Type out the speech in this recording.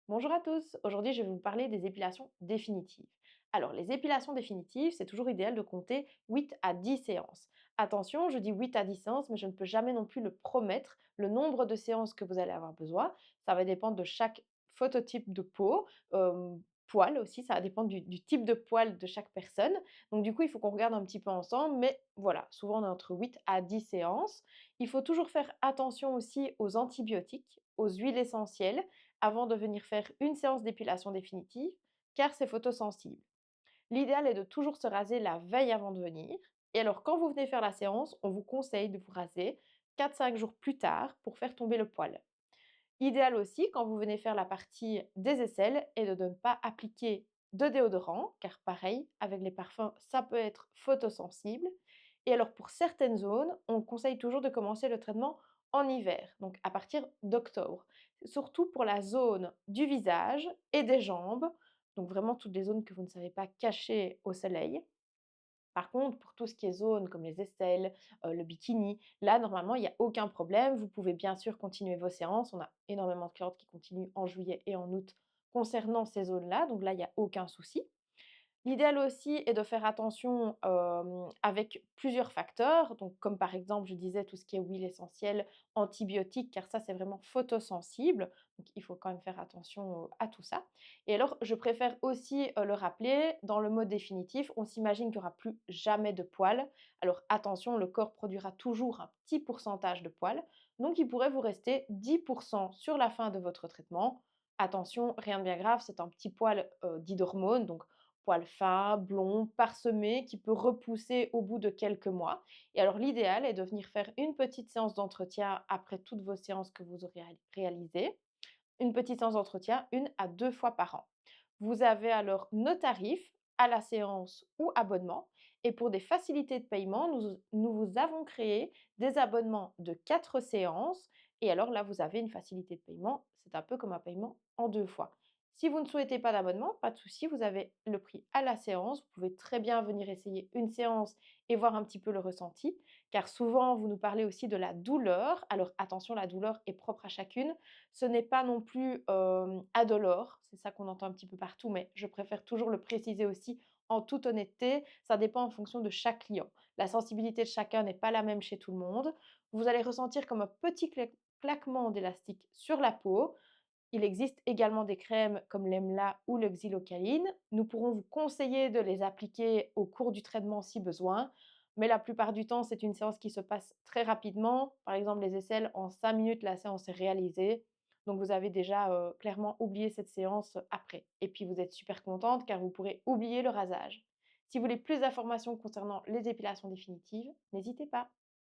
Bonjour à tous, aujourd'hui je vais vous parler des épilations définitives. Alors les épilations définitives, c'est toujours idéal de compter 8 à 10 séances. Attention, je dis 8 à 10 séances, mais je ne peux jamais non plus le promettre, le nombre de séances que vous allez avoir besoin. Ça va dépendre de chaque phototype de peau, poil aussi, ça va dépendre du type de poil de chaque personne. Donc du coup, il faut qu'on regarde un petit peu ensemble, mais voilà, souvent on est entre 8 à 10 séances. Il faut toujours faire attention aussi aux antibiotiques, aux huiles essentielles avant de venir faire une séance d'épilation définitive, car c'est photosensible. L'idéal est de toujours se raser la veille avant de venir. Et alors, quand vous venez faire la séance, on vous conseille de vous raser 4-5 jours plus tard pour faire tomber le poil. Idéal aussi, quand vous venez faire la partie des aisselles, est de ne pas appliquer de déodorant, car pareil, avec les parfums, ça peut être photosensible. Et alors, pour certaines zones, on conseille toujours de commencer le traitement en hiver, donc à partir d'octobre. Surtout pour la zone du visage et des jambes, donc vraiment toutes les zones que vous ne savez pas cacher au soleil. Par contre, pour tout ce qui est zone comme les aisselles, le bikini, là, normalement, il y a aucun problème. Vous pouvez bien sûr continuer vos séances. On a énormément de clientes qui continuent en juillet et en août concernant ces zones-là, donc là, il y a aucun souci. L'idéal aussi est de faire attention, avec plusieurs facteurs, donc comme par exemple, je disais tout ce qui est huile essentielle, antibiotiques, car ça, c'est vraiment photosensible, donc il faut quand même faire attention, à tout ça. Et alors, je préfère aussi, le rappeler, dans le mode définitif, on s'imagine qu'il y aura plus jamais de poils. Alors attention, le corps produira toujours un petit pourcentage de poils, donc il pourrait vous rester 10 sur la fin de votre traitement. Attention, rien de bien grave, c'est un petit poil, dit d'hormones, donc poil fin, blond, parsemé, qui peut repousser au bout de quelques mois. Et alors l'idéal est de venir faire une petite séance d'entretien après toutes vos séances que vous aurez réalisées. Une petite séance d'entretien, 1 à 2 fois par an. Vous avez alors nos tarifs à la séance ou abonnement. Et pour des facilités de paiement, nous vous avons créé des abonnements de 4 séances. Et alors là, vous avez une facilité de paiement. C'est un peu comme un paiement en 2 fois. Si vous ne souhaitez pas d'abonnement, pas de souci, vous avez le prix à la séance. Vous pouvez très bien venir essayer une séance et voir un petit peu le ressenti. Car souvent, vous nous parlez aussi de la douleur. Alors attention, la douleur est propre à chacune. Ce n'est pas non plus, indolore, c'est ça qu'on entend un petit peu partout, mais je préfère toujours le préciser aussi en toute honnêteté, ça dépend en fonction de chaque client. La sensibilité de chacun n'est pas la même chez tout le monde. Vous allez ressentir comme un petit claquement d'élastique sur la peau. Il existe également des crèmes comme l'Emla ou le Xylocaline. Nous pourrons vous conseiller de les appliquer au cours du traitement si besoin, mais la plupart du temps, c'est une séance qui se passe très rapidement. Par exemple, les aisselles, en 5 minutes, la séance est réalisée. Donc vous avez déjà, clairement oublié cette séance, après et puis vous êtes super contente car vous pourrez oublier le rasage. Si vous voulez plus d'informations concernant les épilations définitives, n'hésitez pas.